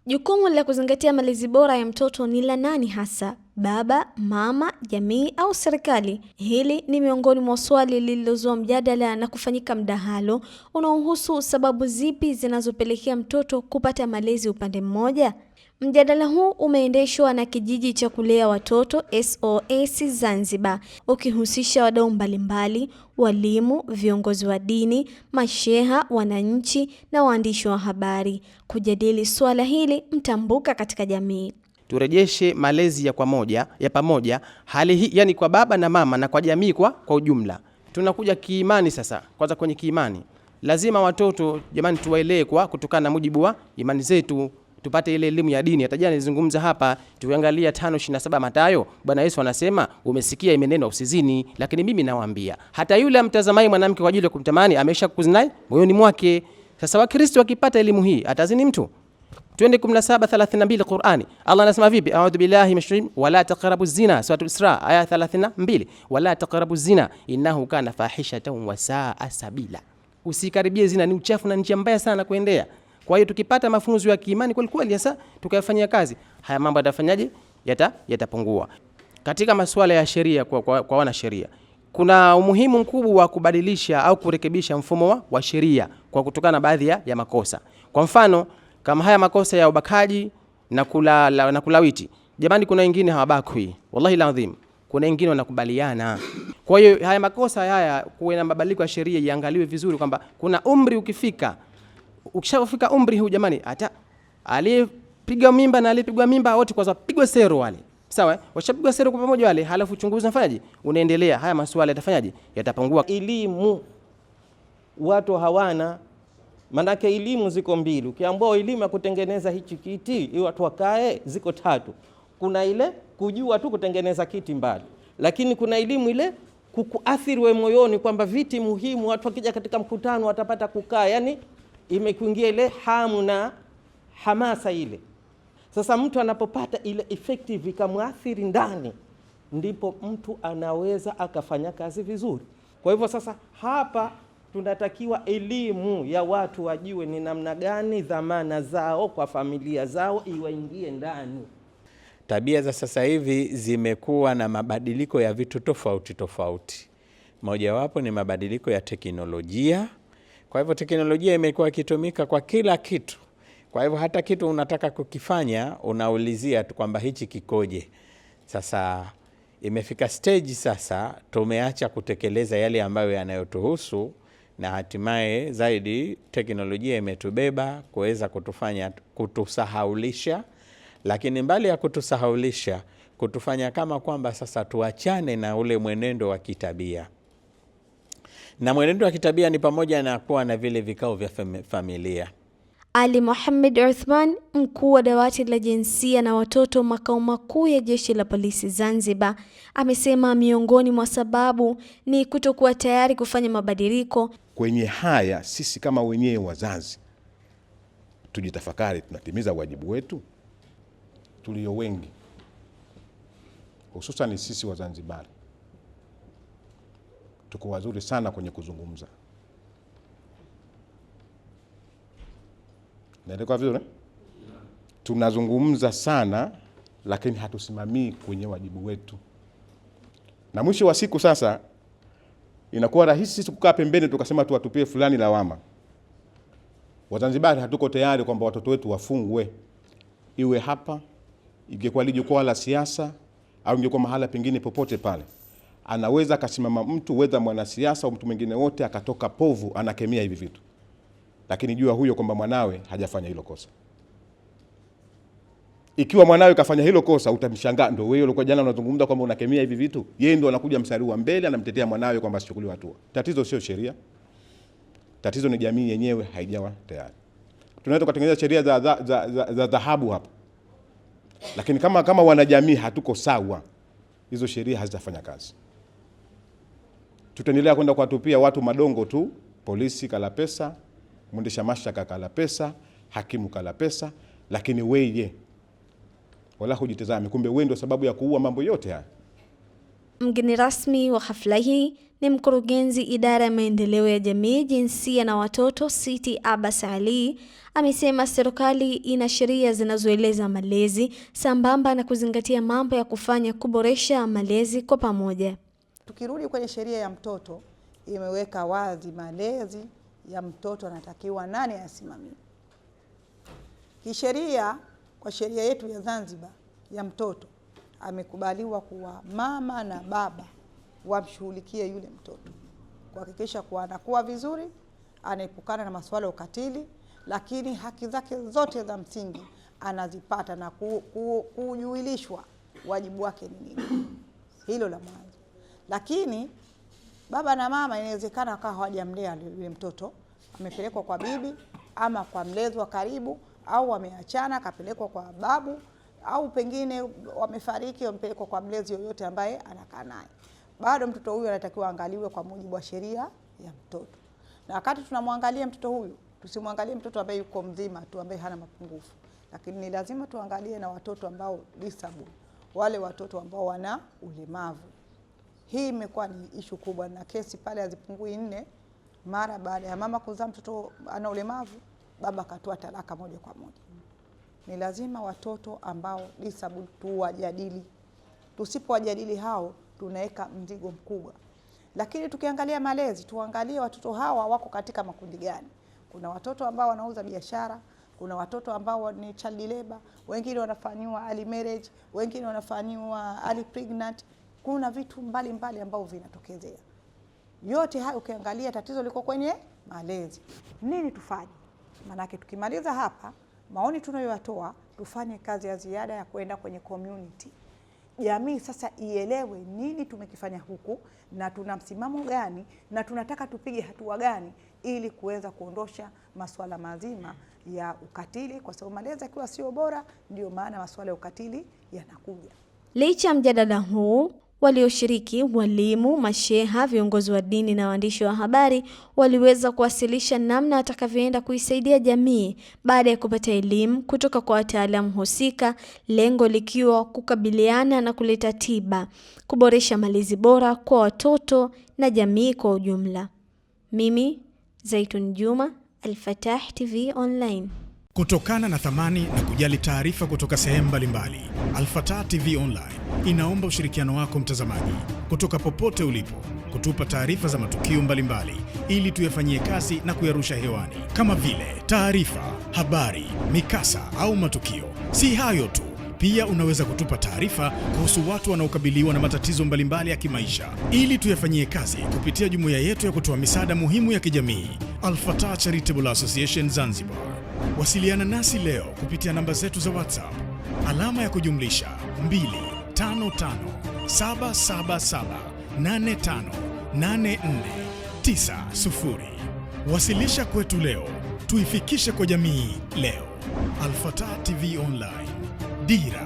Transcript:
Jukumu la kuzingatia malezi bora ya mtoto ni la nani hasa? Baba, mama, jamii au serikali? Hili ni miongoni mwa swali lililozua mjadala na kufanyika mdahalo unaohusu sababu zipi zinazopelekea mtoto kupata malezi upande mmoja. Mjadala huu umeendeshwa na kijiji cha kulea watoto SOS Zanzibar, ukihusisha wadau mbalimbali, walimu, viongozi wa dini, masheha, wananchi na waandishi wa habari kujadili swala hili mtambuka katika jamii. Turejeshe malezi ya pamoja hali hii, yani kwa baba na mama na kwa jamii kwa ujumla. Tunakuja kiimani sasa. Kwanza kwenye kiimani, lazima watoto jamani tuwaelewe kwa kutokana na mujibu wa imani zetu, tupate ile elimu ya dini. Hata jana nilizungumza hapa, tuangalia 5:27 Mathayo, Bwana Yesu anasema umesikia imenenwa usizini, lakini mimi nawaambia hata yule amtazamaye mwanamke kwa ajili ya kumtamani amesha kuzinai moyoni mwake. Sasa Wakristo wakipata elimu hii atazini mtu? Twende 17:32 Qur'ani. Allah anasema vipi? A'udhu billahi minash shaitanir wala taqrabu zina. Surah Isra aya 32. Wala taqrabu zina innahu kana fahishatan wa sa'a sabila. Usikaribie zina, ni uchafu na njia mbaya sana kuendea. Kwa hiyo tukipata mafunzo ya kiimani kweli kweli sasa tukayafanyia kazi, haya mambo yatafanyaje? Yatapungua. Katika masuala ya sheria kwa wana sheria, kuna umuhimu mkubwa wa kubadilisha au kurekebisha mfumo wa sheria kwa kutokana na baadhi ya makosa. Kwa mfano, kama haya makosa ya ubakaji na kulawiti. Jamani, kuna wengine hawabakwi. Wallahi lazim. Kuna wengine wanakubaliana. Kwa hiyo haya makosa haya kuwe na mabadiliko ya sheria, iangaliwe vizuri kwamba kuna umri ukishafika umri huu jamani, hata aliyepiga mimba na aliyepigwa mimba wote kwanza pigwe sero wale. Sawa? Washapigwa sero kwa pamoja wale, halafu uchunguzi unafanyaje? Unaendelea. Haya masuala yatafanyaje? Yatapungua. Elimu watu hawana. Manake elimu ziko mbili. Ukiambiwa elimu ya kutengeneza hichi kiti watu wakae, ziko tatu. Kuna ile kujua tu kutengeneza kiti mbali, lakini kuna elimu ile kukuathiri we moyoni kwamba viti muhimu, watu wakija katika mkutano watapata kukaa, yani imekuingia ile hamu na hamasa ile. Sasa mtu anapopata ile effective ikamuathiri ndani, ndipo mtu anaweza akafanya kazi vizuri. Kwa hivyo sasa hapa tunatakiwa elimu ya watu wajue ni namna gani dhamana zao kwa familia zao iwaingie ndani. Tabia za sasa hivi zimekuwa na mabadiliko ya vitu tofauti. Mojawapo ni mabadiliko ya teknolojia. Kwa hivyo teknolojia imekuwa ikitumika kwa kila kitu. Kwa hivyo hata kitu unataka kukifanya unaulizia tu kwamba hichi kikoje. Sasa imefika stage sasa tumeacha kutekeleza yale ambayo yanayotuhusu, na hatimaye zaidi teknolojia imetubeba kuweza kutusahaulisha, lakini mbali ya kutusahaulisha, kutufanya kama kwamba sasa tuachane na ule mwenendo wa kitabia. Na mwenendo wa kitabia ni pamoja na kuwa na vile vikao vya familia. Ali Mohamed Uthman, mkuu wa dawati la jinsia na watoto makao makuu ya Jeshi la Polisi Zanzibar, amesema miongoni mwa sababu ni kutokuwa tayari kufanya mabadiliko. Kwenye haya sisi kama wenyewe wazazi tujitafakari, tunatimiza wajibu wetu? Tulio wengi, hususan sisi Wazanzibari, tuko wazuri sana kwenye kuzungumza. Naelewa vizuri? Tunazungumza sana lakini hatusimamii kwenye wajibu wetu. Na mwisho wa siku sasa inakuwa rahisi kukaa pembeni tukasema tuwatupie fulani lawama. Wazanzibari hatuko tayari kwamba watoto wetu wafungwe. Iwe hapa, ingekuwa jukwaa la siasa au ingekuwa mahala pengine popote pale. Anaweza akasimama mtu, whether mwanasiasa au mtu mwingine wote, akatoka povu anakemea hivi vitu. Lakini jua huyo kwamba mwanawe hajafanya hilo kosa. Ikiwa mwanawe kafanya hilo kosa, utamshangaa, ndio wewe ulikuwa jana unazungumza kwamba unakemea hivi vitu, yeye ndio anakuja mstari wa mbele anamtetea mwanawe kwamba asichukuliwe hatua. Tatizo sio sheria. Tatizo ni jamii yenyewe haijawa tayari. Tunaweza kutengeneza sheria za dhahabu hapa, lakini kama wanajamii hatuko sawa, hizo sheria hazitafanya kazi. Tutaendelea kwenda kuwatupia watu madongo tu, polisi kala pesa, mwendesha mashtaka kala pesa, hakimu kala pesa, lakini wewe wala hujitazame kumbe wewe ndio sababu ya kuua mambo yote haya. Mgeni rasmi wa hafla hii ni mkurugenzi idara ya maendeleo ya jamii, jinsia na watoto Siti Abbas Ali. Amesema serikali ina sheria zinazoeleza malezi sambamba na kuzingatia mambo ya kufanya kuboresha malezi kwa pamoja. Tukirudi kwenye sheria ya mtoto, imeweka wazi malezi ya mtoto anatakiwa nani asimamie. Kisheria, kwa sheria yetu ya Zanzibar ya mtoto, amekubaliwa kuwa mama na baba wamshughulikie yule mtoto, kuhakikisha kuwa anakuwa vizuri, anaepukana na masuala ya ukatili, lakini haki zake zote za msingi anazipata na kujuilishwa wajibu wake ni nini. Hilo la mwanzo. Lakini baba na mama inawezekana akawa hawajamlea yule mtoto, amepelekwa kwa bibi ama kwa mlezi wa karibu, au wameachana akapelekwa kwa babu, au pengine wamefariki wamepelekwa kwa mlezi yoyote ambaye anakaa naye. Bado mtoto huyu anatakiwa angaliwe kwa mujibu wa sheria ya mtoto. Na wakati tunamwangalia mtoto huyu, tusimwangalie mtoto ambaye yuko mzima tu, ambaye hana mapungufu, lakini ni lazima tuangalie na watoto ambao disable, wale watoto ambao wana ulemavu. Hii imekuwa ni ishu kubwa, na kesi pale hazipungui 4 mara baada ya mama kuzaa mtoto ana ulemavu, baba akatoa talaka moja kwa moja. Ni lazima watoto ambao disable tuwajadili. Tusipowajadili hao, tunaweka mzigo mkubwa. Lakini tukiangalia malezi, tuangalie watoto hawa wako katika makundi gani. Kuna watoto ambao wanauza biashara, kuna watoto ambao ni child labor, wengine wanafanywa early marriage, wengine wanafanywa early pregnant. Kuna vitu mbalimbali ambao vinatokezea. Yote hayo ukiangalia, tatizo liko kwenye malezi. Nini tufanye? Manake tukimaliza hapa, maoni tunayoyatoa, tufanye kazi ya ziada ya kwenda kwenye community. Jamii sasa ielewe nini tumekifanya huku, na tuna msimamo gani, na tunataka tupige hatua gani ili kuweza kuondosha masuala mazima ya ukatili, kwa sababu malezi akiwa sio bora, ndio maana masuala ya ukatili yanakuja. Licha ya mjadala huu, walioshiriki, walimu, masheha, viongozi wa dini na waandishi wa habari waliweza kuwasilisha namna watakavyoenda kuisaidia jamii baada ya kupata elimu kutoka kwa wataalamu husika, lengo likiwa kukabiliana na kuleta tiba, kuboresha malezi bora kwa watoto na jamii kwa ujumla. Mimi Zaitun Juma, Al-Fatah TV Online. Kutokana na thamani na kujali taarifa kutoka sehemu mbalimbali, Al-Fatah TV Online inaomba ushirikiano wako mtazamaji, kutoka popote ulipo, kutupa taarifa za matukio mbalimbali ili tuyafanyie kazi na kuyarusha hewani, kama vile taarifa, habari, mikasa au matukio. Si hayo tu, pia unaweza kutupa taarifa kuhusu watu wanaokabiliwa na matatizo mbalimbali ya kimaisha ili tuyafanyie kazi kupitia jumuiya yetu ya kutoa misaada muhimu ya kijamii, Al-Fatah Charitable Association Zanzibar. Wasiliana nasi leo kupitia namba zetu za WhatsApp alama ya kujumlisha 25577858490. Wasilisha kwetu leo, tuifikishe kwa jamii leo. Al-Fatah TV Online, dira